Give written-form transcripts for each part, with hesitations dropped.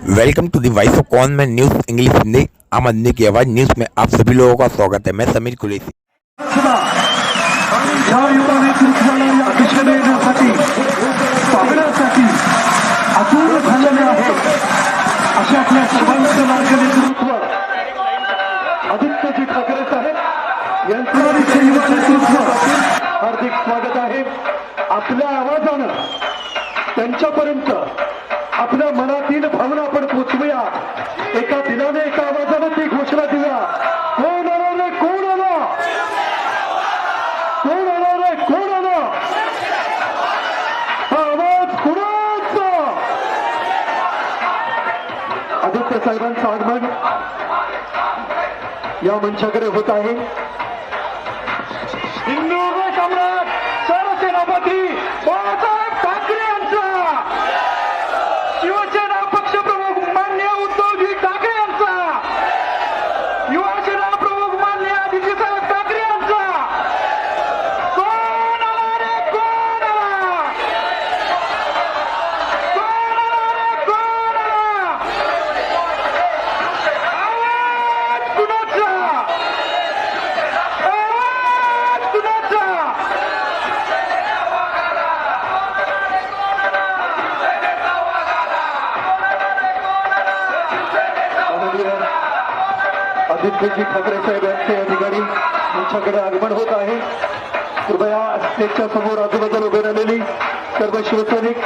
Welcome to the voice of कॉन में news English Hindi आम आदमी की आवाज़ न्यूज़ में आप सभी लोगों का स्वागत है। मैं समीर कुरैशी। या युगाने तुमच्याला या दिशेने येण्यासाठी पाहण्यासाठी आतुर झालेले आहे असे आपल्या सर्वांचं लाडके नेतृत्व आदित्यजी ठाकरे साहेब यांचं युवा नेतृत्व हार्दिक स्वागत आहे। आपल्या आवाजानं त्यांच्यापर्यंत आपल्या मनातील भावना आपण पोचवूया। एका दिनाने एका आवाजानं ती घोषणा देऊया। कोण आला रे कोण आला, कोण आला रे कोण आला, हा आवाज कुणाचा? आदित्य साहेबांचं आगमन या मंचाकडे होत आहे। हिंदू सम्राट सरसेनापती बाळासाहेब ठाकरे यांचा, शिवसेना पक्षप्रमुख मान्य उद्धवजी ठाकरे यांचा, युवासेना प्रमुख मान्य आदित्यसाहेब ठाकरे यांचा। कोण आला रे कोण आला, कोण आला रे कोण आला, आवाज कुणाचा, आवाज कुणाचा? आदित्यजी ठाकरे साहेब यांचे या ठिकाणी आमच्याकडे आगमन होत आहे। कृपया स्टेजच्या समोर आजूबाजूला उभे राहिलेली सर्व शिवसैनिक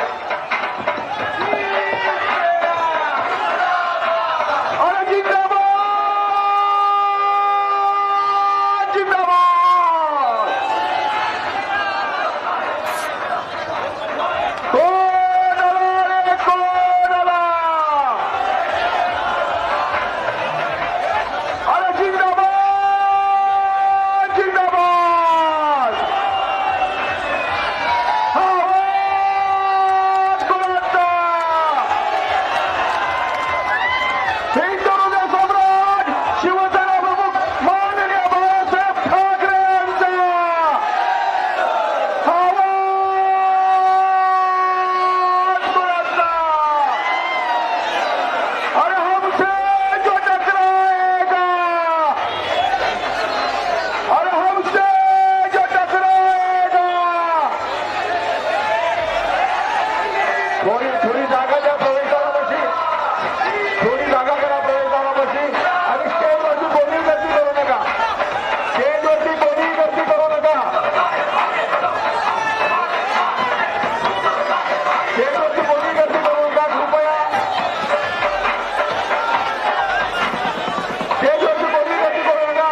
थोडी जागा द्या प्रवेशाला बशी, थोडी जागा करा प्रवेशाला बशी। आणि स्टेजवरती कोणी गर्दी करू नका, स्टेजवरती कोणी गर्दी करू नका, स्टेजवरती कोणी गर्दी करू नका कृपया, स्टेजवरती कोणी गर्दी करू नका।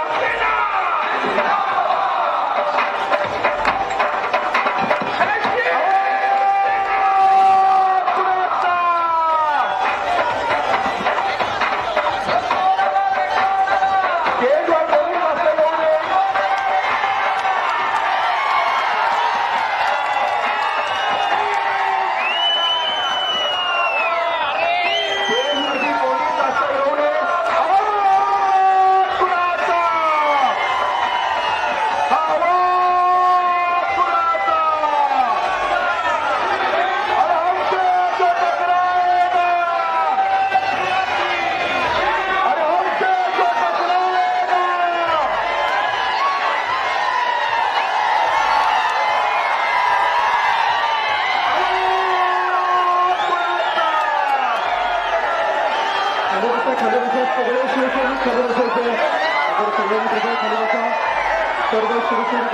सर्व शिवसैनिक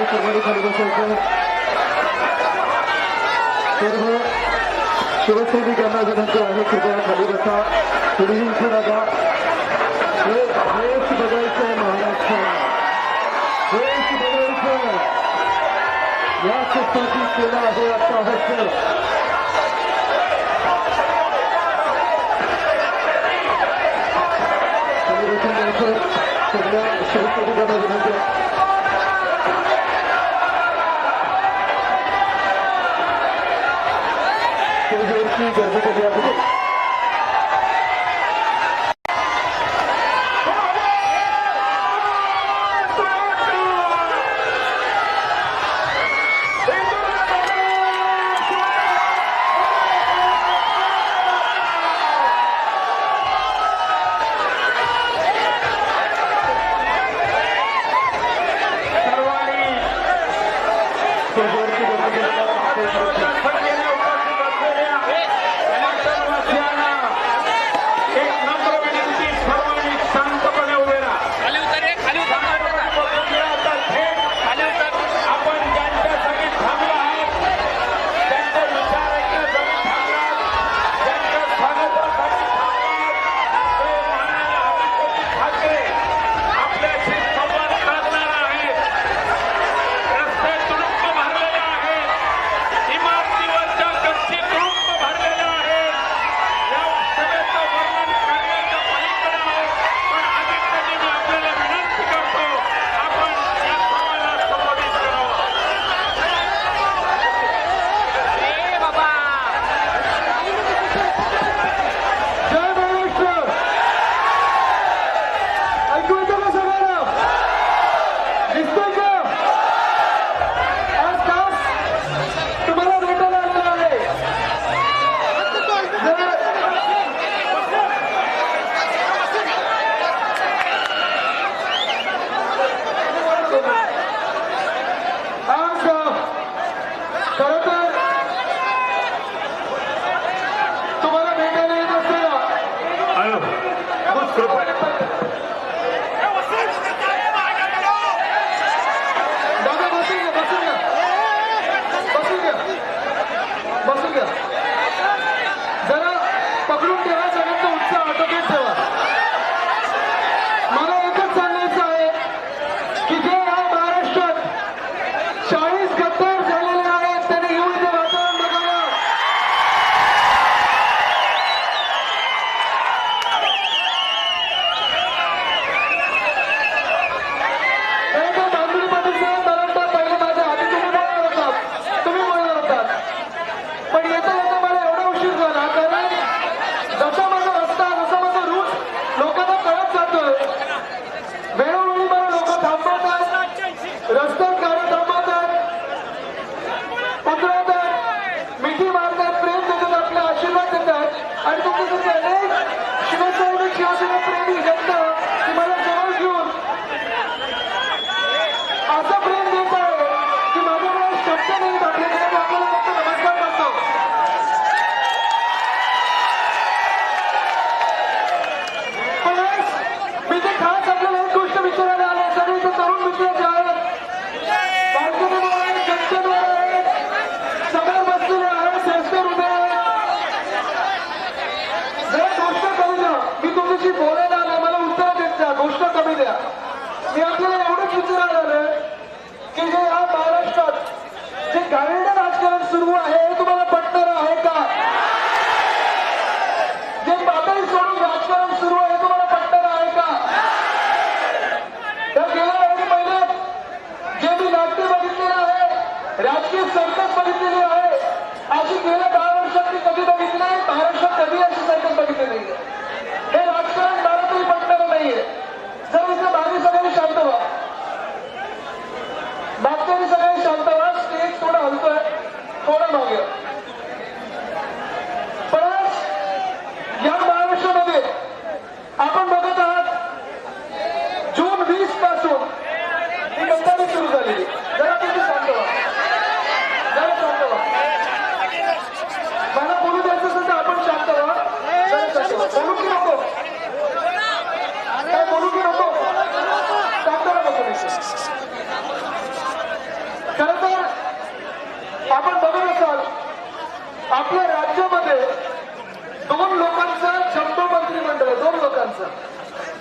सर्वांनी खाली बसायचं। सर्व शिवसैनिकांना विनंती आहे कृपया खाली बसा, कुणीही उठू नका। देश बघायचं महाराष्ट्र, देश बघायचं यासाठी केलं आहे आता अवश्य। सगळ्या शिवसैनिकांना विनंती गर्दी केली आहे।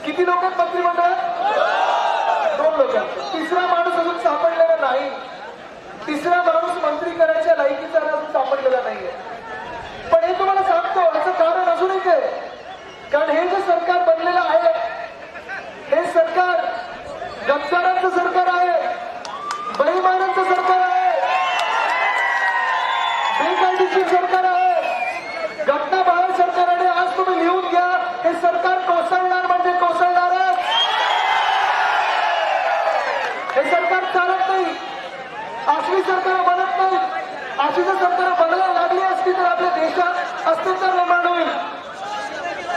किती लोक मंत्रिमंडळात 2 लोकांचं. तिसरा माणूस अजून सापडलेला नाही. तिसरा माणूस मंत्री करायच्या लायकीचा अजून सापडलेला नाहीये. पण हे तुम्हाला सांगतो याचं कारण अजून एक आहे. कारण हे जे सरकार बनलेलं आहे हे सरकार गद्दारांचं सरकार आहे, बेईमानांचं सरकार आहे, बेकायदेशीर सरकार आहे, घटनाबाह्य सरकार आहे. आज तुम्ही लिहून घ्या, हे सरकार कोसळणार म्हणजे कोसळणारच. हे सरकार चालत नाही. असली सरकार बनत नाही. अशी जर सरकार बनायला लागली असती तर आपल्या देशात अस्तित्व निर्माण होईल.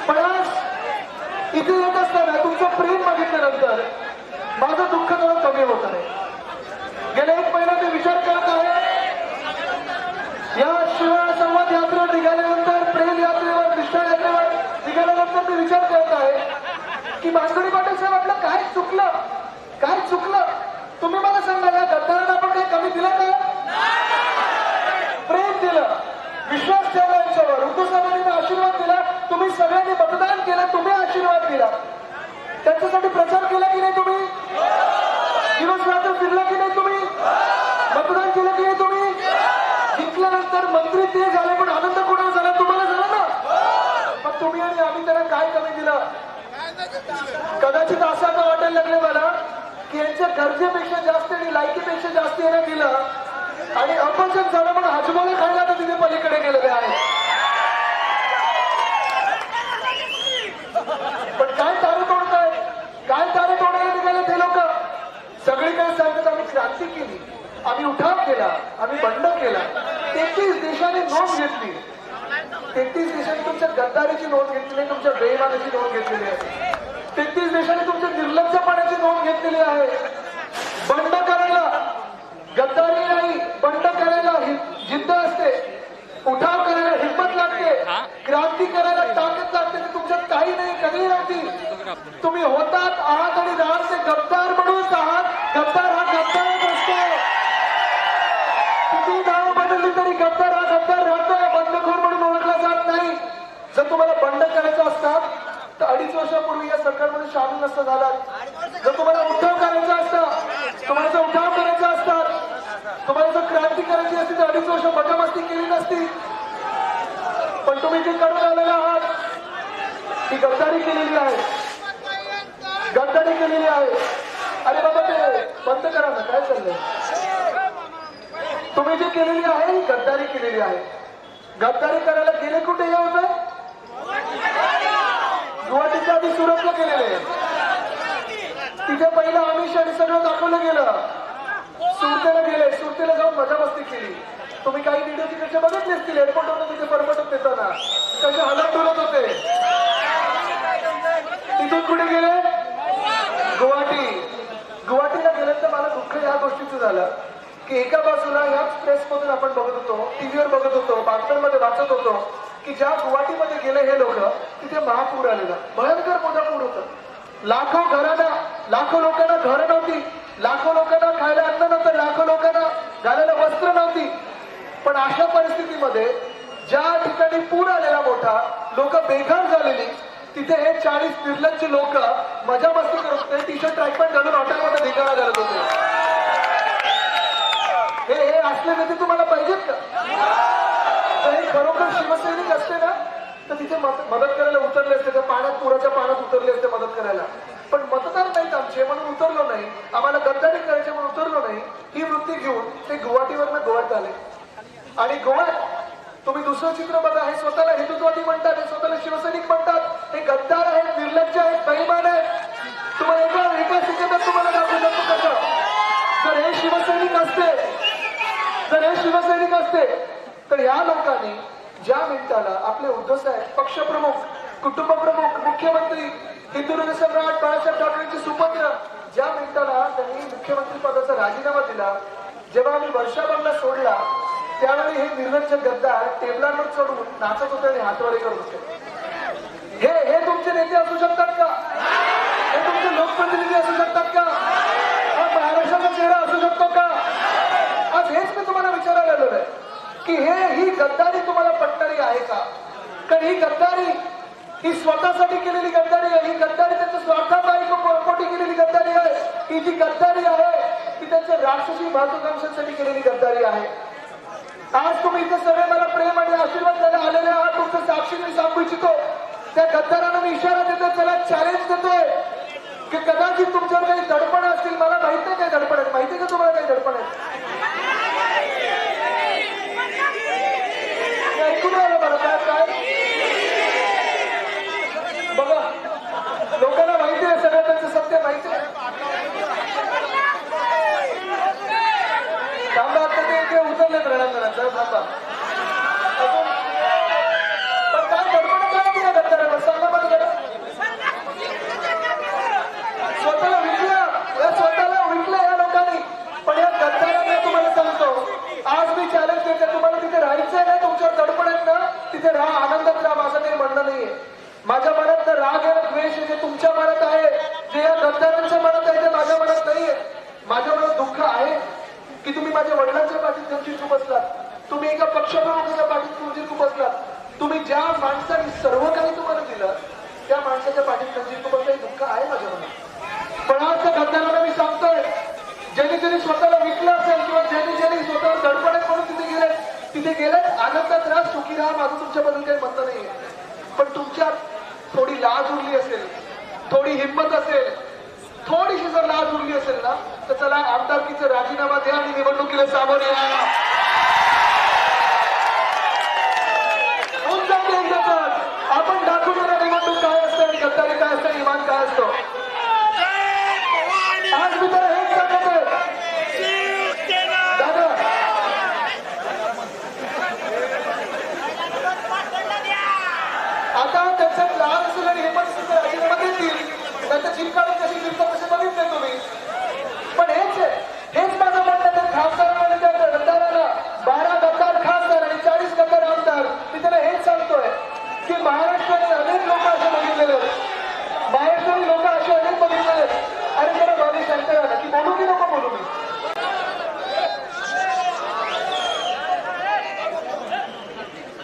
पण आज इथे येत असताना तुमचं प्रेम बघितल्यानंतर माझं दुःख थोडं कमी होत आहे. गेल्या 1 महिना मी विचार करत आहे की मानगडी पाटील साहेब आपलं काय चुकलं, काय चुकलं तुम्ही मला सांगा. या गद्दारांना आपण काही कमी दिलं का? प्रेम दिलं, विश्वास ठेवला यांच्यावर, उद्धव साहेबांनी आशीर्वाद दिला, तुम्ही सगळ्यांनी मतदान केलं, तुम्ही आशीर्वाद दिला, त्यांच्यासाठी प्रचार केला की नाही तुम्ही? दिवस रात्र फिरला की नाही तुम्ही? मतदान केलं की नाही तुम्ही? जिंकल्यानंतर मंत्री ते झाले, पण आनंद कोणाला झाला? तुम्हाला झाला ना. मग तुम्ही आणि आम्ही त्यांना काय कमी दिलं? कदाचित असं आता वाटायला लागले मला की यांच्या गरजेपेक्षा जास्त आणि लायकीपेक्षा जास्त यांना दिलं आणि अपचन झालं, पण हजमोला खायला तर तिथे पलीकडे गेलेले आहे. पण काय तारे तोडताय, काय तारे तोडायला निघाले ते लोक? सगळीकडे सांगतात आम्ही क्रांती केली, आम्ही उठाव केला, आम्ही बंड केला. 33 देशांनी नोंद घेतली, 33 देशांनी तुमच्या गद्दारीची नोंद घेतलेली, तुमच्या बेईमानीची नोंद घेतलेली आहे. 33 देशांनी तुमच्या निर्लज्जपणाची नोंद घेतलेली आहे. बंड करायला गद्दारी नाही, बंड करायला जिद्द असते, उठाव करायला हिंमत लागते, क्रांती करायला ताकद लागते. तुमच्यात काही नाही, कधी नव्हती. तुम्ही होतात आहात आणि राहाल ते गद्दार म्हणूनच आहात. गद्दार हा गद्दारच असतो. किती नाव बदलली तरी गद्दार हा गद्दार राहतोय, बंडखोर म्हणून ओळखला जात नाही. जर तुम्हाला बंड करायचं असतात तर 2.5 वर्षापूर्वी या सरकारमध्ये सामील नसतं झाला. जर तुम्हाला उठाव करायचा असता, तुम्हाला जर उठाव करायचा असतात, तुम्हाला जर क्रांती करायची असती तर 2.5 वर्ष मजामस्ती केली नसती. पण तुम्ही जे करून आलेला आहात ती गद्दारी केलेली आहे, गद्दारी केलेली आहे. अरे बाबा ते बंद करा ना, काय चाललंय? तुम्ही जे केलेली आहे ही गद्दारी केलेली आहे. गद्दारी करायला गेले कुठे होत? गुवाहाटीच्या आधी सुरतला गेलेले, तिथे पहिलं आमिष आणि सगळं दाखवलं गेलं. सुरतेला गेले, सुरतेला जाऊन मजामस्ती केली. तुम्ही काही व्हिडिओ तिकडचे बघितले असतील, एअरपोर्टवरून तिथे परमटत देताना कसे हलत डोलत होते. तिथून कुठे गेले? गुवाहाटी. गुवाहाटीला गेल्यानंतर मला दुःख या गोष्टीचं झालं की एका बाजूला याच प्रेसमधून आपण बघत होतो, टीव्हीवर बघत होतो, बातम्यांमध्ये वाचत होतो की ज्या गुवाहाटीमध्ये गेले हे लोक तिथे महापूर आलेला, भयंकर मोठा पूर होता. लाखो घरांना, लाखो लोकांना घरं नव्हती, लाखो लोकांना खायला अन्न नव्हतं, लाखो लोकांना घालायला वस्त्र नव्हती. पण अशा परिस्थितीमध्ये ज्या ठिकाणी पूर आलेला मोठा, लोक बेघर झालेली, तिथे हे 40 निर्लज्ज लोक मजा मस्ती करत होते, टी शर्ट ट्रॅक पॅन्ट घालून हॉटेलमध्ये धिंगाणा घालत होते. हे असले नेते तुम्हाला पाहिजेत का? जर हे खरोखर शिवसैनिक असते ना तर तिथे मदत करायला उतरले असते, त्या पाण्यात, पुराच्या पाण्यात उतरले असते मदत करायला. पण मतदार नाहीत आमचे म्हणून उतरलो नाही, आम्हाला गद्दारी करायचे म्हणून उतरलो नाही. ही वृत्ती घेऊन ते गुवाहाटीवरनं गोव्यात आले. आणि गोव्यात तुम्ही दुसरं चित्र बघा, हे स्वतःला हिंदुत्ववादी म्हणतात, हे स्वतःला शिवसैनिक म्हणतात, हे गद्दार आहेत, निर्लज्ज आहेत, बेईमान आहेत. तुम्हाला एका सेकंदात तुम्हाला दाखवू शकतो कसं. जर हे शिवसैनिक असते, जर हे शिवसैनिक असते तर या लोकांनी ज्या मिनिटाला आपले उद्धव साहेब, पक्षप्रमुख, कुटुंब प्रमुख, मुख्यमंत्री, हिंदू सम्राट बाळासाहेब ठाकरेंचे सुपुत्र, ज्या मिनिटाला त्यांनी मुख्यमंत्री पदाचा राजीनामा दिला, जेव्हा आम्ही वर्षाबंगला सोडला त्यावेळी हे निर्लज्ज गद्दार टेबलांवर चढून नाचत होते आणि हातवारे करत होते. हे तुमचे नेते असू शकतात का? हे तुमचे लोकप्रतिनिधी असू शकतात का? हा महाराष्ट्राचा चेहरा असू शकतो का? आज हेच मी तुम्हाला विचारायला आलेलो आहे की ही गद्दारी तुम्हाला पटणारी आहे का? कारण ही गद्दारी ही स्वतःसाठी केलेली गद्दारी आहे, ही गद्दारी त्यांच्या स्वार्थापोटी केलेली गद्दारी आहे. ही जी गद्दारी आहे ती त्यांच्या राक्षसी महत्वाकांक्षांसाठी केलेली गद्दारी आहे. आज तुम्ही इथे सगळे मला प्रेम आणि आशीर्वाद द्यायला आलेले आहात, तुमचं साक्षीने सांगू इच्छितो. त्या गद्दारांना मी इशारा देतोय, त्याला चॅलेंज देतोय की कदाचित तुमच्यावर काही दडपण असतील. मला माहित नाही काही दडपण आहेत, माहिती आहे का तुम्हाला काही दडपण आहेत? ऐकून आलं मला काय काय बघा, लोकांना माहिती आहे, सगळं त्यांचं सत्य माहिती आहे. थांबा, आता ते उतरलेत रणांगणात, थांबा. पण काय दडपण काय दिला गद्दारांना सांगा मला जरा. स्वतःला विकलं या लोकांनी, पण या गद्दारांना तुम्हाला पक्षप्रमुखाच्या पाठीत खंजीर खुपसलात. तुम्ही ज्या माणसाने सर्व काही तुम्हाला दिलं त्या माणसाच्या पाठीत खंजीर खुपसलं हे दुःख आहे माझ्या मनात. पण आज त्या गद्दारांना मी सांगतोय, ज्यांनी ज्यांनी स्वतःला विकलं असेल किंवा ज्यांनी स्वतःवर दडपणत म्हणून तिथे गेले आनंदात राहा, सुखी राहा, माझं तुमच्याबद्दल काही म्हणणं नाहीये. पण तुमच्यात थोडी लाज उरली असेल, थोडी हिंमत असेल, थोडीशी जर लाज उरली असेल ना, तर चला आमदारकीचा राजीनामा द्या आणि निवडणुकीला सामोरे या. आपण दाखवून निवडणूक काय असतं आणि गद्दारी काय असतं, इमान काय असतो. आज मी तर हेच सांगतोय दादा, आता त्यांच्यात लाज असेल आणि हिंमत असेल तर राजीनामा देतील. त्यांच्या चिरकाळी कशी फिरतात तसे बघितले तुम्ही. पण हेच माझं म्हणणं, त्या खासदारांना, त्या गद्दाराला 12 गद्दार खासदार आणि 40 गद्दार आमदार, मी त्याला हेच सांगतोय की महाराष्ट्राने अनेक लोक असे बघितलेले आहेत, महाराष्ट्राने लोक असे अनेक बघितलेले आहेत. अरे जरा माझी शंका आहे की बोलू की नको बोलू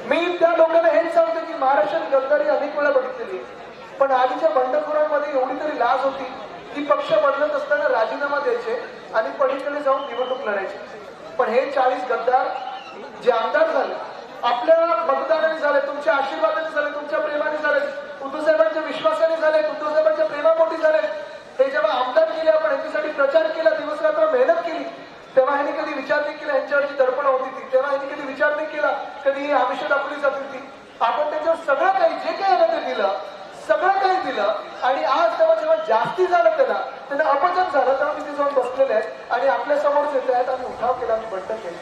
मी त्या लोकांना हेच सांगतो की महाराष्ट्रात गद्दारी अनेक वेळा बघितलेली आहे. पण आधीच्या बंडखोरांमध्ये एवढी तरी लाज होती की पक्ष बदलत असताना राजीनामा द्यायचे आणि पलीकडे जाऊन निवडणूक लढायचे. पण हे 40 गद्दार जे आमदार झाले, आपल्या मतदाराने झाले, तुमच्या आशीर्वादाने झाले, तुमच्या प्रेमाने झाले, उद्धव साहेबांच्या विश्वासाने झाले, उद्धव साहेबांच्या प्रेमापोटी झाले. हे जेव्हा आमदार केले, आपण यांच्यासाठी प्रचार केला, दिवस रात्र मेहनत केली, तेव्हा ह्यांनी कधी विचार नाही केला यांच्यावरची दडपण होती ती. तेव्हा ह्यांनी कधी विचार नाही केला कधी आयुष्य दाखवली जातील ती. आपण त्यांच्यावर सगळं काही जे काही आहे ते दिलं, सगळं काही दिलं. आणि आज तेव्हा जेव्हा जास्ती झालं त्यांना अपजन झालं, तेव्हा तिथे जाऊन बसलेले आहेत आणि आपल्या समोरच येत आहेत. आम्ही उठाव केला, आम्ही बंड केलं.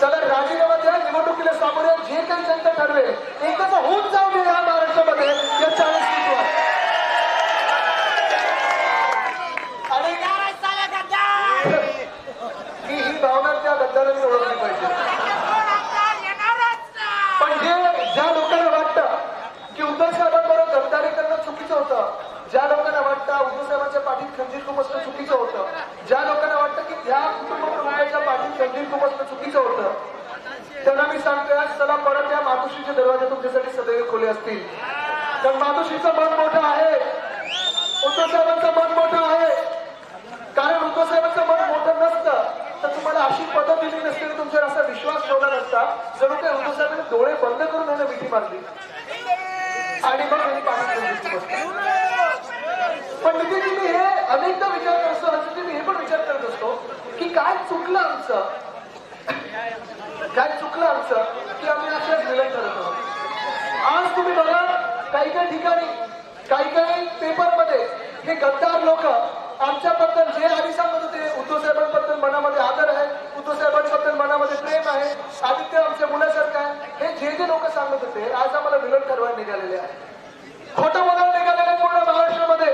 चला राजीनामा द्या, निवडणुकीला सामोरे जे काही जनता ठरवेल एकच होऊन जाऊ दे या महाराष्ट्रामध्ये या 40 सीटवर. आणि ही भावना त्या गद्दारांनी ओळखली पाहिजे. पण ज्या लोकांना वाटतं की उद्धव साहेबांबरोबर गद्दारी करणं चुकीचं होतं, ज्या लोकांना वाटतं उद्धव साहेबांच्या पाठीत खंजीर खुपसणं चुकीचं होतं, ज्या लोकांना वाटतं की त्या कुटुंब प्रमुखाच्या पाठीत खंजीर खुपसणं चुकीचं होतं, त्यांना मी सांगतोय आज चला परत या मातोश्रीचे दरवाजे तुमच्यासाठी सदैव खुले असतील. कारण मातोश्रीचं मन मोठं आहे, उद्धव साहेबांचं मन मोठं आहे. कारण उद्धव साहेबांचं मन मोठं नसतं तर तुम्हाला अशी पदं दिली नसते, तुमच्यावर असा विश्वास ठेवला नसता. जणू काही उद्धव साहेबांनी डोळे बंद करून त्यांना मिठी मारली आणि मग त्यांनी पाठीत. पण नितीनजी मी हे अनेकदा विचार करत असतो, हर्षजी मी हे पण विचार करत असतो की काय चुकलं आमचं की आम्ही अशाच विलग करत आहोत. आज तुम्ही बघा काही ठिकाणी काही पेपरमध्ये हे गद्दार लोक आमच्याबद्दल जे आधी सांगत होते, उद्धव साहेबांबद्दल मनामध्ये आदर आहे, उद्धव साहेबांबद्दल मनामध्ये प्रेम आहे, आदित्य आमच्या मुलासारखं आहे, हे जे लोक सांगत होते आज आम्हाला विलग ठरवायला निघालेले आहे, खोटं बोलायला निघालेले पूर्ण महाराष्ट्रामध्ये.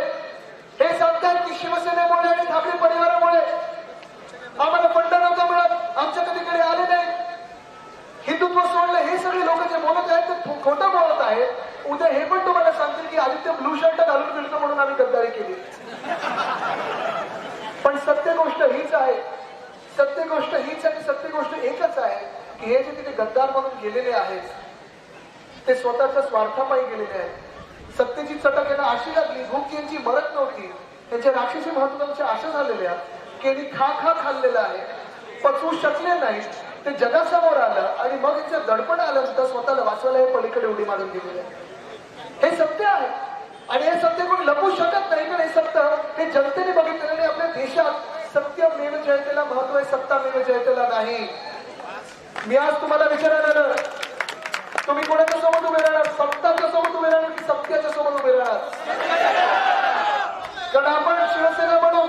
हे सांगतात की शिवसेनेमुळे आणि ठाकरे परिवारामुळे आम्हाला फंड नव्हता मिळत, आमच्या कधीकडे आले नाही, हिंदुत्व सोडलं. हे सगळे लोक जे बोलत आहेत ते खोटं बोलत आहेत. उद्या हे पण तुम्हाला सांगतील की आदित्य ब्लू शर्ट घालून फिरतो म्हणून आम्ही गद्दारी केली. पण सत्य गोष्ट हीच आहे, सत्य गोष्ट एकच आहे की हे जे तिथे गद्दार म्हणून गेलेले आहेत ते स्वतःच्या स्वार्थापायी गेलेले आहेत. सत्तेची चटक यांना अशी लागली, भूक यांची मरत नव्हती, त्यांच्या राक्षसी महत्वाच्या आशा झालेल्या की यांनी खा खाल्लेलं आहे, पचवू शकले नाही, ते जगासमोर आलं आणि मग यांचं दडपण आल्यानंतर स्वतःला वाचवायला हे पलीकडे उडी मारून गेलेले आहे. हे सत्य आहे आणि हे सत्य कोणी लपू शकत नाही. कारण हे सत्य हे जनतेने बघितलेलं आणि आपल्या देशात सत्यमेव जयतेला महत्व आहे, सत्तामेव जयतेला नाही. मी आज तुम्हाला विचारणार, तुम्ही कोणाच्या सोबत उभे राहणार, सत्ताच्या सोबत उभे राहणार की सत्याच्या सोबत उभे राहणार? कारण आपण शिवसेना म्हणून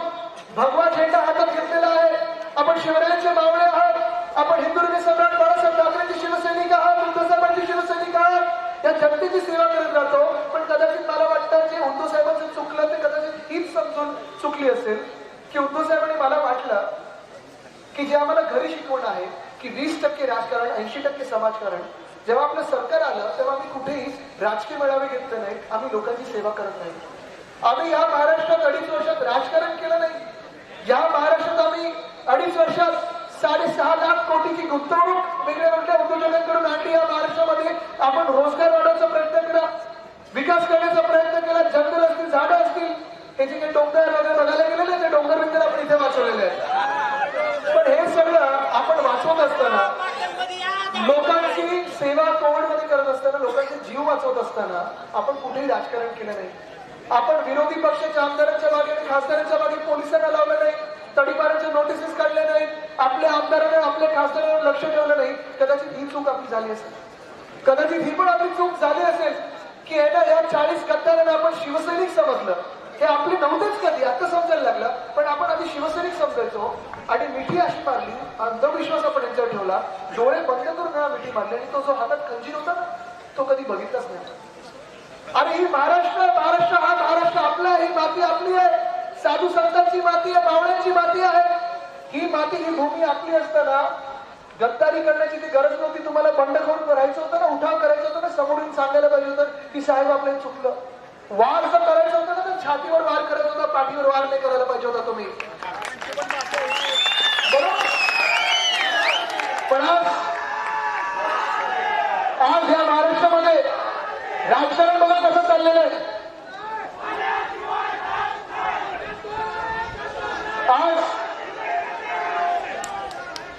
भगवा झेंडा हातात घेतलेला आहे, आपण शिवरायांचे मावळे आहात, आपण हिंदुर्ग सम्राट बाळासाहेब ठाकरेंची शिवसैनिक आहात, उद्धव साहेबांची शिवसैनिक आहात, या जनतेची सेवा करत राहतो. पण कदाचित मला वाटतं जे उद्धव साहेबांचं चुकलं ते कदाचित हीच समजून चुकली असेल की उद्धव साहेबांनी मला वाटलं की जे आम्हाला घरी शिकवणं आहे की 20% राजकारण 80% समाजकारण. जेव्हा आपलं सरकार आलं तेव्हा आम्ही कुठेही राजकीय मेळावे घेतले नाहीत, आम्ही लोकांची सेवा करत नाही. आम्ही या महाराष्ट्रात 2.5 वर्षात राजकारण केलं नाही, या महाराष्ट्रात आम्ही 2.5 वर्षात 6.5 लाख कोटीची गुंतवणूक वेगळ्या वेगळ्या उद्योजकांकडून आणली या महाराष्ट्रामध्ये. आपण रोजगार वाढवण्याचा प्रयत्न केला, विकास करण्याचा प्रयत्न केला. जंगल असतील, झाडं असतील, त्याचे जे डोंगर वगैरे बघायला गेलेले ते डोंगर बिंगर आपण इथे वाचवलेले आहेत. पण हे सगळं आपण वाचवत असताना, लोकांची सेवा कोविडमध्ये करत असताना, लोकांचे जीव वाचवत असताना आपण कुठेही राजकारण केलं नाही. आपण विरोधी पक्षाच्या आमदारांच्या मागे आणि खासदारांच्या मागे पोलिसांना लावलं नाही, तडीपारांच्या नोटिसेस काढल्या नाहीत, आपल्या आमदारांना आपल्या खासदारांवर लक्ष ठेवलं नाही. कदाचित ही चूक आपली झाली असेल, कदाचित ही पण आपली चूक झाली असेल की या 40 गद्दारांना आपण शिवसैनिक समजलं. हे आपली नव्हतेच कधी, आता समजायला लागलं. पण आपण आधी शिवसैनिक समजायचो आणि मिठी अशी मारली, अंधविश्वास आपण यांच्यावर ठेवला, डोळे बंद करून मिठी मारली आणि तो जो हातात खंजीर होता ना तो कधी बघितलाच नाही. आणि ही महाराष्ट्र हा महाराष्ट्र आपला आहे, ही माती आपली आहे, साधू संतांची माती आहे, पावण्यांची माती आहे. ही माती, ही भूमी आपली असताना गद्दारी करण्याची ती गरज नव्हती. तुम्हाला बंडखोर राहायचं होतं ना, उठाव करायचं होतं ना, समोरून सांगायला पाहिजे होतं की साहेब आपल्याला चुकलं. वार जर करायचं होतं ना तर छातीवर वार करायचा होता, पाठीवर वार नाही करायला पाहिजे होता तुम्ही. बरोबर. पण आज या महाराष्ट्रामध्ये राजकारण बघा कसं चाललेलं आहे.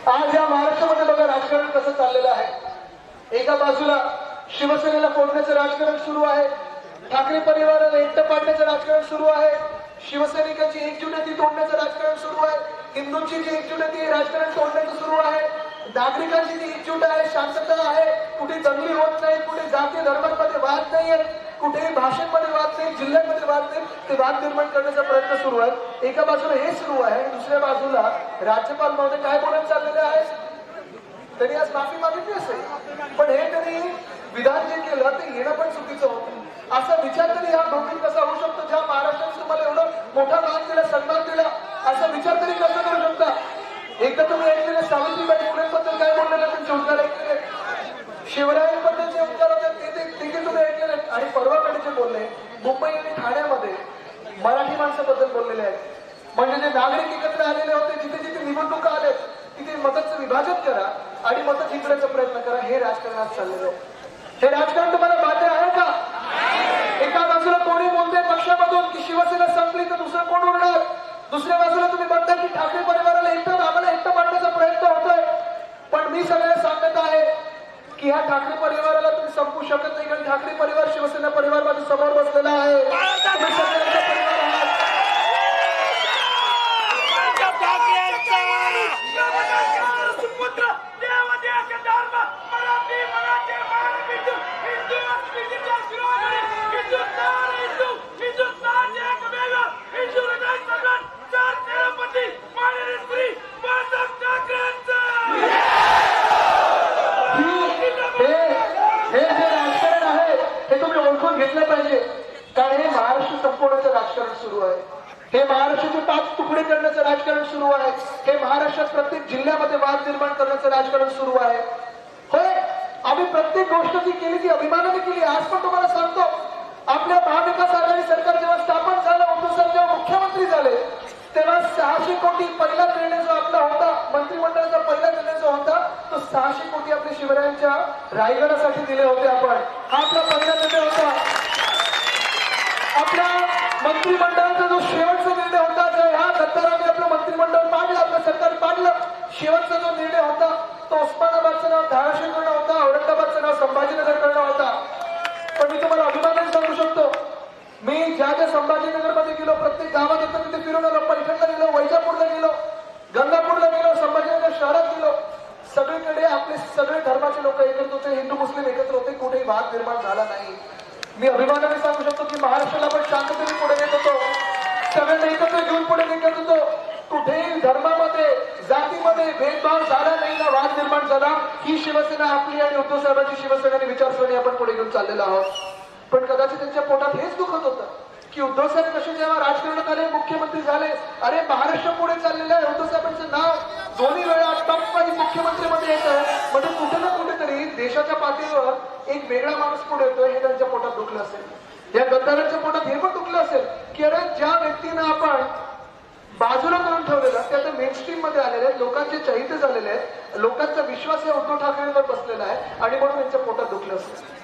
आज या महाराष्ट्रामध्ये बघा राजकारण कसं चाललेलं आहे. एका बाजूला शिवसेनेला फोडण्याचं राजकारण सुरू आहे, ठाकरे परिवाराला एकटं पाडण्याचं राजकारण सुरू आहे, शिवसैनिकांची एकजुटी तोडण्याचं राजकारण सुरू आहे, हिंदूंची जी एकजुटी आहे राजकारण तोडण्याचं सुरू आहे, नागरिकांची जी एकजूट आहे, शांतता आहे, कुठे दंगली होत नाही, कुठे जाती धर्मांमध्ये वाद नाहीये, कुठेही भाषेमध्ये वाद नाही, जिल्ह्यांमध्ये वाद नाही, ते वाद निर्माण करण्याचा प्रयत्न सुरू आहे. एका बाजूला हे सुरू आहे, दुसऱ्या बाजूला राज्यपाल महोदय काय बोलत चाललेले आहे. त्यांनी आज माफी मागितली असेल, पण हे त्यांनी विधान जे केलं ते येणं पण चुकीचं होतं. असा विचार तरी हा भौतिक कसा होऊ शकतो, ज्या महाराष्ट्राने तुम्हाला एवढं मोठा मान दिला, सन्मान दिला, असा विचार तरी कसं करू शकता. एकदा तुम्ही ऐकलेले सावित्रीबाई फुलेंबद्दल काय बोललेले, त्यांचे उद्गार ऐकलेले, शिवरायांबद्दलचे उद्गार होते ते तुम्ही ऐकलेले. आणि परवाकडे जे बोलले मुंबई आणि ठाण्यामध्ये मराठी माणसाबद्दल बोललेले आहेत. म्हणजे जे नागरिक एकत्र आलेले होते, जिथे जिथे निवडणुका आले तिथे मताचं विभाजन करा आणि मतं जिंकण्याचा प्रयत्न करा. हे राजकारणात चाललेलं आहे. हे राजकारण तुम्हाला बाध्य आहे का. एका बाजूला कोणी बोलते पक्षामधून की शिवसेना संपली तर दुसरं कोण उरणार, दुसऱ्या बाजूला तुम्ही म्हणता की ठाकरे परिवाराला आम्हाला एकटं पाडण्याचा प्रयत्न होतोय. पण मी सगळ्यांना सांगत आहे की ह्या ठाकरे परिवाराला तुम्ही संपू शकत नाही, कारण ठाकरे परिवार शिवसेना परिवार माझ्या समोर बसलेला आहे. तुम्ही सगळ्यांचा परिवार आहात. घेतलं पाहिजे, कारण हे महाराष्ट्र संपवण्याचं राजकारण सुरू आहे. हे महाराष्ट्राचे 5 तुकडे करण्याचं राजकारण सुरू आहे. हे महाराष्ट्रात प्रत्येक जिल्ह्यामध्ये वाद निर्माण करण्याचं राजकारण सुरू आहे. होय, आम्ही प्रत्येक गोष्ट जी केली ती अभिमानाने केली. आज पण तुम्हाला सांगतो, आपल्या महाविकास आघाडी सरकार जेव्हा स्थापन झालं, उद्धव साहेब जेव्हा मुख्यमंत्री झाले, तेव्हा 600 कोटी पहिला निर्णय जो आपला होता, मंत्रिमंडळाचा पहिला निर्णय जो होता, तो 600 कोटी आपल्या शिवरायांच्या रायगडासाठी दिले होते आपण. हा आपला पहिला निर्णय होता. आपल्या मंत्रिमंडळाचा जो शेवटचा निर्णय होता, ह्या गद्दारांनी आपलं मंत्रिमंडळ पाडलं, आपलं सरकार पाडलं, शेवटचा जो निर्णय होता तो उस्मानाबादचं नाव धाराशिव करणं होता, औरंगाबादचं नाव संभाजीनगर करणं होता. पण मी तुम्हाला अभिमानाने सांगू शकतो, मी ज्या संभाजीनगर मध्ये गेलो, प्रत्येक गावात येतो तिथे फिरून आलो, पैठणला गेलो, वैजापूरला गेलो, गंगापूरला गेलो, संभाजीनगर शहरात गेलो, सगळीकडे आपले सगळे धर्माचे लोक एकत्र होते, हिंदू मुस्लिम एकत्र होते, कुठेही वाद निर्माण झाला नाही. मी अभिमानाने सांगू शकतो की महाराष्ट्राला आपण शांततेने पुढे नेत होतो, सगळ्यांना एकत्र घेऊन पुढे निघत होतो. कुठेही धर्मामध्ये जातीमध्ये भेदभाव झाला नाही ना, वाद निर्माण झाला. ही शिवसेना आपली आणि उद्धव साहेबांची शिवसेना आणि विचारसरणी आपण पुढे घेऊन चाललेलो आहोत. पण कदाचित त्यांच्या पोटात हेच दुखत होतं की उद्धव साहेब कसे जेव्हा राजकारणात आले, मुख्यमंत्री झाले, अरे महाराष्ट्र पुढे चाललेलं आहे, उद्धव साहेबांचं नाव 2 वेळा टॉप 5 मुख्यमंत्रीमध्ये येतं, म्हणजे कुठे ना कुठेतरी देशाच्या पातळीवर एक वेगळा माणूस पुढे येतोय. हे त्यांच्या पोटात दुखलं असेल, या गद्दारांच्या पोटात हे पण दुखलं असेल की अरे ज्या व्यक्तीनं आपण बाजूला करून ठेवलेलं ते आता मेनस्ट्रीम मध्ये आलेले आहेत, लोकांचे चहिते झालेले आहेत, लोकांचा विश्वास या उद्धव ठाकरेंवर बसलेला आहे आणि म्हणून त्यांच्या पोटात दुखलं असतं.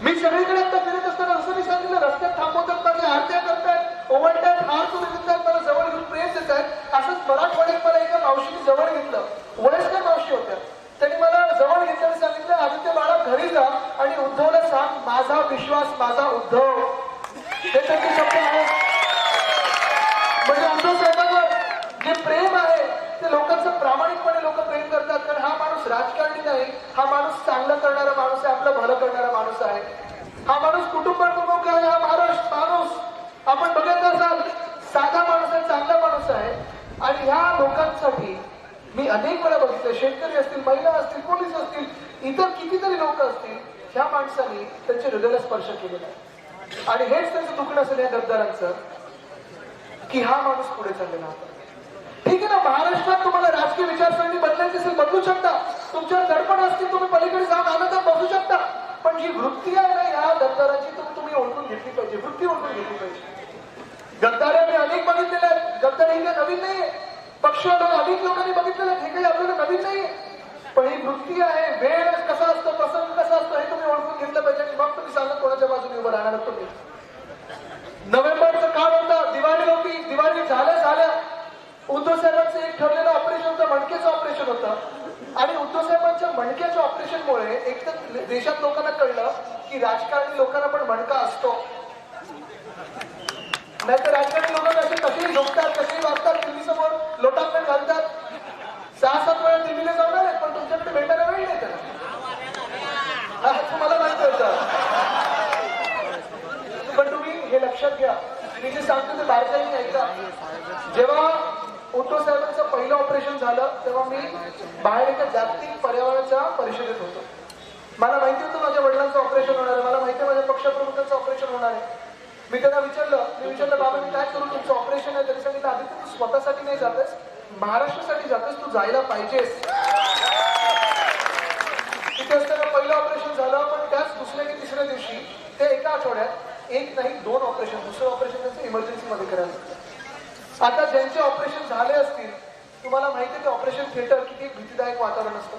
मी सगळीकडे आता फिरत असताना असं मी सांगितलं, रस्त्यात थांबवतात, माझे आरत्या करतायत, ओव्हरटाईम हार तुम्ही देतात, मला जवळ घेऊन प्रेम देत आहेत. असंच मराठवाड्यात मला एका मावशीने जवळ घेतलं, वयस्कर मावशी होत्या, त्यांनी मला जवळ घेतलं आणि सांगितलं, आदित्य बाळा घरी जा आणि उद्धवला सांग माझा विश्वास माझा उद्धव. हे त्यांचे शब्द आहेत. म्हणजे उद्धव साहेबांवर जे प्रेम आहे ते लोकांचं प्रामाणिकपणे लोक प्रेम करतात, कारण हा माणूस राजकारणी नाही, हा माणूस चांगलं करणारा माणूस आहे, आपलं भलं करणारा माणूस आहे, हा माणूस कुटुंबाप्रमुख आहे, हा महाराष्ट्र माणूस आपण बघत असाल साधा माणूस आहे, चांगला माणूस आहे. आणि ह्या लोकांसाठी मी अनेक वेळा बघितलं, शेतकरी असतील, महिला असतील, पोलीस असतील, इतर कितीतरी लोक असतील, ह्या माणसांनी त्यांच्या हृदयाला स्पर्श केलेला आहे. आणि हेच त्यांचं दुखणं असेल या गद्दारांचं, की हा माणूस पुढे चाललेला होता. ठीक आहे ना, महाराष्ट्रात तुम्हाला राजकीय विचारसरणी बदलायची असेल बदलू शकता, तुमच्यावर दडपण असतील, तुम्ही पलीकडे जाऊन आनंदात बसू शकता, पण जी वृत्ती आहे ना या गद्दाराची तुम्ही ओळखून घेतली पाहिजे, वृत्ती ओळखून घेतली पाहिजे. गद्दारे मी अनेक बघितलेले आहेत, गद्दार हे काही नवीन नाहीये, पक्ष अनेक लोकांनी बघितलेलं हे काही आपल्याला नवीन नाहीये, पण ही वृत्ती आहे, वेळ कसा असतो, प्रसंग कसा असतो हे तुम्ही ओळखून घेतलं पाहिजे. आणि मग तुम्ही सांगा कोणाच्या बाजूने उभं राहणार तुम्ही. नोव्हेंबरचा काळ होता, दिवाळी होती, दिवाळी झाल्या उद्धव साहेबांचं एक ठरलेलं ऑपरेशन होतं, मणक्याचं ऑपरेशन होतं. आणि उद्धव साहेबांच्या मणक्याच्या ऑपरेशनमुळे एक तर देशात लोकांना कळलं की राजकारणी लोकांना पण मणका असतो, नाहीतर राजकारणी लोक कसेही झोपतात, कसेही वागतात, टीव्ही समोर लोटांगण घालतात, 6-7 वेळा टीव्हीला जाणार आहेत, पण तुमच्याकडे भेटायला वेळ नाही त्याला, तुम्हाला माहिती होतं. पण तुम्ही हे लक्षात घ्या, मी जे सांगतो ते बारकाईने ऐका. जेव्हा उद्धव साहेबांचं पहिलं ऑपरेशन झालं तेव्हा मी बाहेर एका जागतिक पर्यावरणाच्या परिषदेत होतो. मला माहिती होतं माझ्या वडिलांचं ऑपरेशन होणार आहे, मला माहिती आहे माझ्या पक्षप्रमुखांचं ऑपरेशन होणार आहे. मी त्यांना विचारलं बाबा मी काय करू, तुमचं ऑपरेशन आहे. त्यांनी सांगितलं आदित्य तू स्वतःसाठी नाही जातेस, महाराष्ट्रासाठी जातेस, तू जायला पाहिजेस. तिथे असताना पहिलं ऑपरेशन झालं, पण त्याच दुसऱ्या की तिसऱ्या दिवशी ते एका आठवड्यात एक नाही 2 ऑपरेशन, दुसरं ऑपरेशन त्यांचं इमर्जन्सी मध्ये करायला. आता ज्यांचे ऑपरेशन झाले असतील तुम्हाला माहिती आहे की ऑपरेशन थिएटर किती भीतीदायक वातावरण असतं,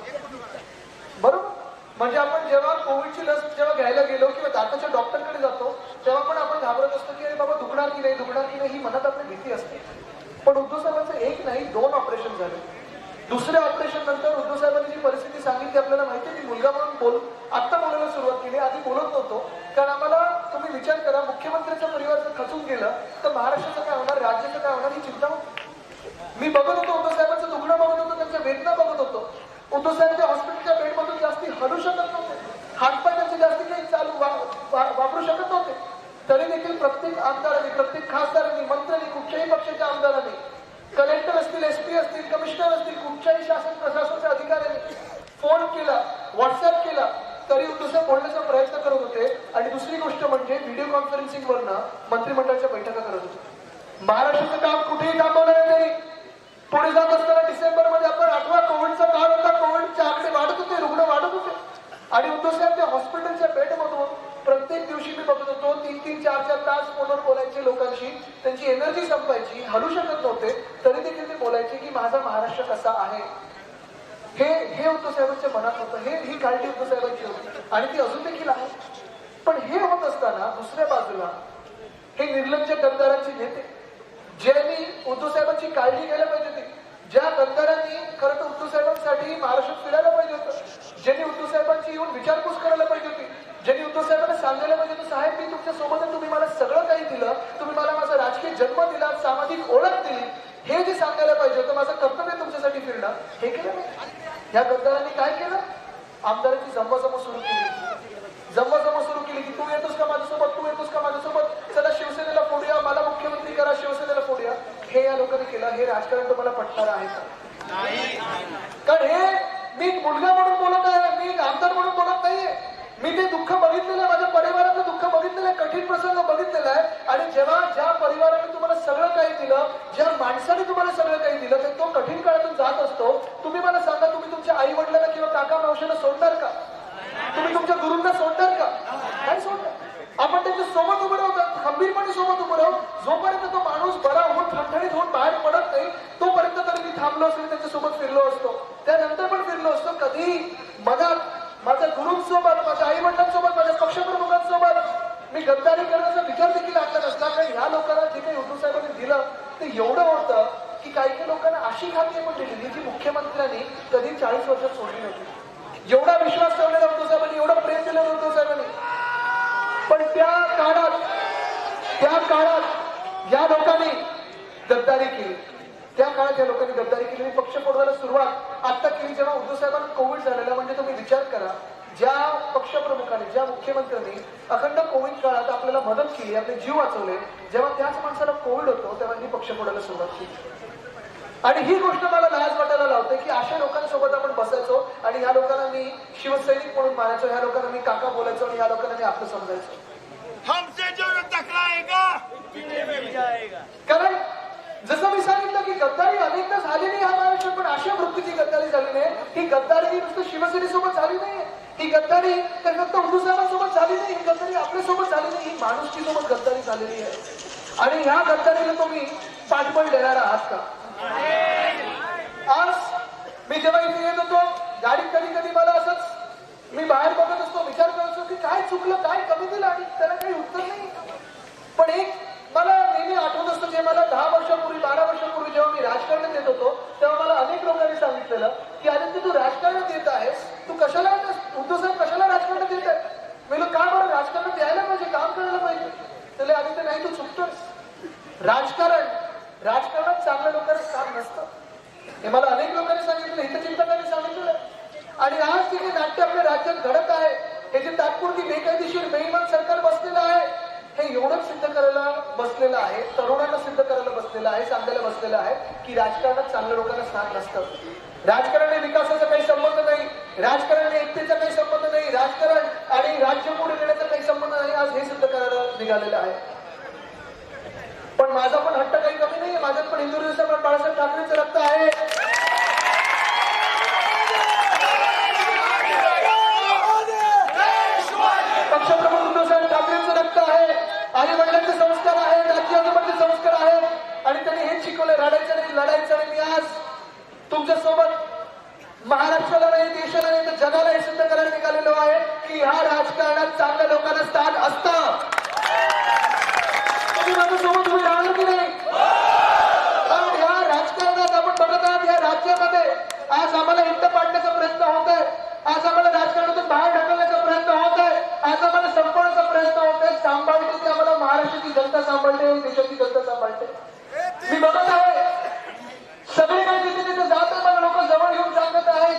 बरोबर. म्हणजे आपण जेव्हा कोविडची लस जेव्हा घ्यायला गेलो किंवा दाताच्या डॉक्टरकडे जातो तेव्हा पण आपण घाबरत असतो की अरे बाबा दुखणार की नाही ही मनात आपली भीती असते. पण उद्धव साहेबांचं एक नाही 2 ऑपरेशन झाले. दुसऱ्या ऑपरेशन नंतर उद्धव साहेबांनी जी परिस्थिती सांगितली आपल्याला माहिती आहे, की मुलगा म्हणून आत्ता बोलायला सुरुवात केली, आधी बोलत नव्हतो. कारण आम्हाला तुम्ही विचार करा, मुख्यमंत्र्यांचा परिवार जर खचून गेलं तर महाराष्ट्राचं काय होणार, राज्याचं काय होणार ही चिंता होती. मी बघत होतो उद्धव साहेबांचं दुखणं बघत होतो, त्यांच्या वेदना बघत होतो. उद्धव साहेब त्या हॉस्पिटलच्या बेडमधून जास्ती हलू शकत नव्हते, हातपाय त्यांचे जास्ती काही चालू वापरू शकत नव्हते. तरी देखील प्रत्येक आमदारांनी, प्रत्येक खासदारांनी, मंत्र्यांनी, कुठच्याही पक्षाच्या आमदारांनी, कलेक्टर असतील, SP असतील, कमिशनर असतील, कुठच्याही शासन प्रशासनाच्या अधिकाऱ्यांनी फोन केला, व्हॉट्सअप केला, तरी उद्धव साहेब बोलण्याचा प्रयत्न करत होते. आणि दुसरी गोष्ट म्हणजे व्हिडिओ कॉन्फरन्सिंगवरनं मंत्रिमंडळाच्या बैठका करत होते. महाराष्ट्राचं काम कुठेही थांबवलं नाही त्यांनी. पुढे जात असताना डिसेंबरमध्ये आपण आठवा कोविडचा काळ होता, कोविडचे आकडे वाढत होते, रुग्ण वाढत होते. आणि उद्धव साहेब त्या हॉस्पिटलच्या बेडमधून प्रत्येक दिवशी मी बघत होतो 3-3, 4-4 तास फोनवर बोलायचे लोकांशी, त्यांची एनर्जी संपायची, हलू शकत नव्हते, तरी देखील ते बोलायचे की माझा महाराष्ट्र कसा आहे. हे उद्धव साहेबांच्या मनात होतं, ही काळजी उद्धव साहेबांची होती आणि ती अजून देखील आहे. पण हे होत असताना दुसऱ्या बाजूला हे निर्लज्ज गद्दारांचे नेते, ज्यांनी उद्धव साहेबांची काळजी घ्यायला पाहिजे होती, ज्या गद्दारांनी खरं तर उद्धव साहेबांसाठी महाराष्ट्रात फिरायला पाहिजे होतं, ज्यांनी उद्धव साहेबांची येऊन विचारपूस करायला पाहिजे होती, ज्यांनी उद्धव साहेबांना सांगायला पाहिजे होतं साहेब मी तुमच्या सोबत आहे, तुम्ही मला सगळं काही दिलं, तुम्ही मला माझा राजकीय जन्म दिला, सामाजिक ओळख दिली, हे जे सांगायला पाहिजे होतं, माझं कर्तव्य तुमच्यासाठी फिरणं, हे केलं नाही. या गद्दारांनी काय केलं, आमदारांची जमवाजमव सुरू केली की तू येतोस का माझ्यासोबत, तू येतोस का माझ्यासोबत, चला शिवसेनेला फोडूया, मला मुख्यमंत्री करा, शिवसेनेला फोडूया. हे या लोकांनी केलं. हे राजकारण तुम्हाला पटणार आहे का? कारण हे मी मुलगा म्हणून बोलत आहे, मी आमदार म्हणून बोलत नाहीये. मी ते दुःख बघितलेलं आहे, माझ्या परिवाराचं दुःख बघितलेलं आहे, कठीण प्रसंग बघितलेला आहे. आणि जेव्हा ज्या परिवाराने तुम्हाला सगळं काही दिलं, ज्या माणसाने तुम्हाला सगळं काही दिलं, तर तो कठीण काळातून जात असतो. तुम्ही मला सांगा, तुम्ही तुमच्या आई वडिलांना किंवा काका मावशीला सोडणार का? तुम्ही तुमच्या गुरूंना सोडणार का? नाही सोडणार. आपण त्यांच्या सोबत उभं राहू, खंबीरपणे सोबत उभं राहू, जोपर्यंत तो माणूस बरा होऊन ठणठणीत होऊन बाहेर पडत नाही तोपर्यंत तरी मी थांबलो असतो, त्यांच्यासोबत फिरलो असतो, त्यानंतर पण फिरलो असतो. कधी मनात माझ्या गुरूंसोबत, माझ्या आई वडिलांसोबत, माझ्या पक्षप्रमुखांसोबत मी गद्दारी करण्याचा विचार देखील आणला नसला. कारण ह्या लोकांना जे काही उद्धव साहेबांनी दिलं ते एवढं होतं की काही लोकांना अशी खाती पण दिली जी मुख्यमंत्र्यांनी कधी 40 वर्षात सोडली नव्हती. एवढा विश्वास ठेवलेला उद्धव साहेबांनी, एवढं प्रेम दिलं उद्धव साहेबांनी. पण त्या काळात या लोकांनी गद्दारी केली. त्या काळात या लोकांनी गद्दारी केली आणि पक्ष फोडवायला सुरुवात आता केली जेव्हा उद्धव साहेबांना कोविड झालेला. म्हणजे तुम्ही विचार करा, ज्या पक्षप्रमुखांनी, ज्या मुख्यमंत्र्यांनी अखंड कोविड काळात आपल्याला मदत केली, आपले जीव वाचवले, जेव्हा त्याच माणसाला कोविड होतो तेव्हा त्यांनी पक्ष फोडायला सुरुवात केली. आणि ही गोष्ट मला लाज वाटायला लावते की अशा लोकांसोबत आपण बसायचो आणि ह्या लोकांना मी शिवसैनिक म्हणून मानायचो, ह्या लोकांना मी काका बोलायचो आणि ह्या लोकांना मी आपलं समजायचो. हमसे जो टकराएगा कारण जसं मी सांगितलं की गद्दारी अनेकदा झाली नाही ह्या महाराष्ट्रात, पण अशा वृत्तीची गद्दारी झाली नाही. ही गद्दारी ही नुसतं शिवसेनेसोबत झाली नाही, ही गद्दारी तर फक्त उद्धव साहेबांसोबत झाली नाही, ही गद्दारी आपल्यासोबत झाली नाही, ही माणुसकीसोबत गद्दारी झालेली आहे. आणि ह्या गद्दारीला तुम्ही पाठबळ देणार आहात का? आज मी जेव्हा इथे येत होतो गाडीत कधी कधी मला असंच मी बाहेर बघत असतो, विचार करत असतो की काय चुकलं, काय कमी दिलं आणि त्याला काही उत्तर नाही. पण एक मला नेहमी आठवत असतं, जे मला 10 वर्षापूर्वी 12 वर्षापूर्वी जेव्हा मी राजकारणात येत होतो तेव्हा मला अनेक लोकांनी सांगितलेलं की आदित्य तू राजकारणात येत आहेस, तू कशाला उद्धव साहेब कशाला राजकारणात येत आहे? मी का बरं राजकारणात यायला पाहिजे, काम करायला पाहिजे. त्याला आदित्य नाही, तू चुकतोस. राजकारणात चांगल्या लोकांना काम नसतं, हे मला अनेक लोकांनी सांगितलं, हितचिंतकांनी सांगितलेलं. आणि आज जे काही नाट्य आपल्या राज्यात घडत आहे, हे जे तात्पुरती बेकायदेशीर बेईमान सरकार बसलेलं आहे, हे एवढंच सिद्ध करायला बसलेलं आहे, तरुणांना सिद्ध करायला बसलेलं आहे, सांगायला बसलेलं आहे की राजकारणात चांगल्या लोकांना स्थान नसतं. राजकारणाने विकासाचा काही संबंध नाही, राजकारणाने एकतेचा काही संबंध नाही, राजकारण आणि राज्य पुढे नेण्याचा काही संबंध नाही. आज हे सिद्ध करायला निघालेलं आहे. पण माझा पण हट्ट काही कमी नाही, माझ्यात पण हिंदुत्व सम्राट बाळासाहेब ठाकरेंचं रक्त आहे. पक्षप्रमुख उद्धव साहेब ठाकरेंचं रक्त आहे, आई वडिलांचे संस्कार आहेत, राज्य आजोबांचे संस्कार आहेत आणि त्यांनी हेच शिकवले, रडायचं नाही, लढायचं नाही. मी आज तुमच्या सोबत महाराष्ट्राला नाही, देशाला नाही, तर जगाला हे सिद्ध करायला निघालेलो आहे की ह्या राजकारणात चांगल्या लोकांना स्थान असतं. तुम्ही माझ्यासोबत उभी राहणार की नाही? कारण ह्या राजकारणात आपण बघत आहात, या राज्यामध्ये आज आम्हाला हिंड पाडण्याचा प्रयत्न होत आहे, आज आम्हाला राजकारणातून बाहेर ढकलण्याचा प्रयत्न होत आहे, आज आम्हाला संपवण्याचा प्रयत्न होत आहे. सांभाळते ते आम्हाला महाराष्ट्राची जनता सांभाळते, देशाची जनता सांभाळते. मी बघत आहे सगळे काही तिथे तिथे जात आहे, मला लोक जवळ घेऊन सांगत आहेत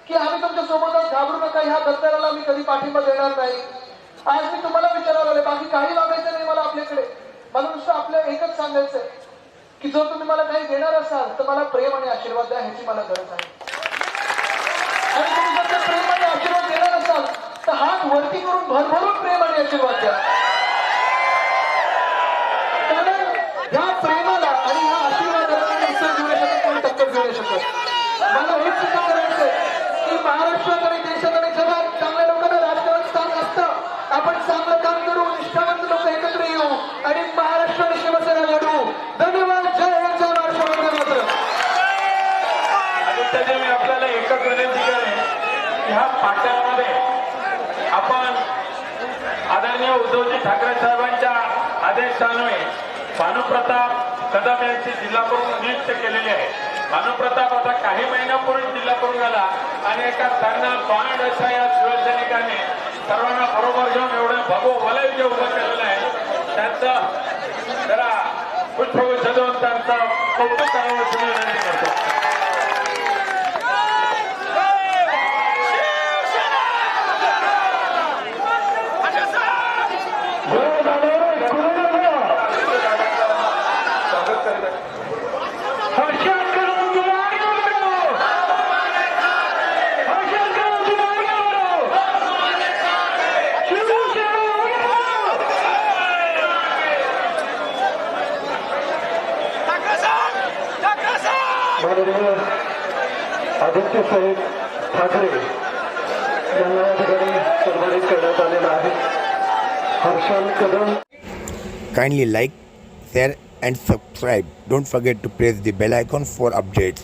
की आम्ही तुमच्या सोबतच, घाबरू नका, ह्या गद्दाराला मी कधी पाठिंबा देणार नाही. आज मी तुम्हाला विचारायला आले, बाकी काही मागायचं नाही मला आपल्याकडे. मला नुसतं आपल्याला एकच सांगायचंय की जर तुम्ही मला काही देणार असाल तर मला प्रेम आणि आशीर्वाद द्या, ह्याची मला गरज आहे. आणि तुम्ही जर ते प्रेम आणि आशीर्वाद देणार असाल तर हात वरती करून भरभरून प्रेम आणि आशीर्वाद द्या. कारण ह्या प्रेमाला आणि ह्या आशीर्वादाला उत्तर देऊ शकत, कोणी टक्कर देऊ शकत. मला हेच सिद्ध करायचंय की महाराष्ट्रात आणि देशात आणि जगात चांगल्या लोकांना राजकारण स्थान असतं. आपण चांगलं काम करू, निष्ठावंत लोक एकत्र येऊ आणि महाराष्ट्र आणि शिवसेना लढू. धन्यवाद. जय हिंद, जय महाराष्ट्र, वंदे मातरम. आदित्यजी, मी आपल्याला एकच विनंती करेन की ह्या पाट्यामध्ये आपण आदरणीय उद्धवजी ठाकरे साहेबांच्या आदेशान्वये भानुप्रताप कदम यांची जिल्हा प्रमुख नियुक्त केलेली आहे. भानुप्रताप आता काही महिन्यापूर्वी जिल्हा प्रमुख झाला आणि एका त्यांना बांड अशा या शिवसैनिकांनी सर्वांना बरोबर घेऊन एवढं भगवं वलय जे उभं केलेलं आहे, त्यांचं जरा पुष्पगुच्छ देऊन त्यांचं कौतुक करावं अशी विनंती करतो. माननीय आदित्य साहेब ठाकरे यांना या ठिकाणी सन्मानित करण्यात आलेला आहे. Harshal Kadam. Kindly like, share and subscribe. Don't forget to press the bell icon for updates.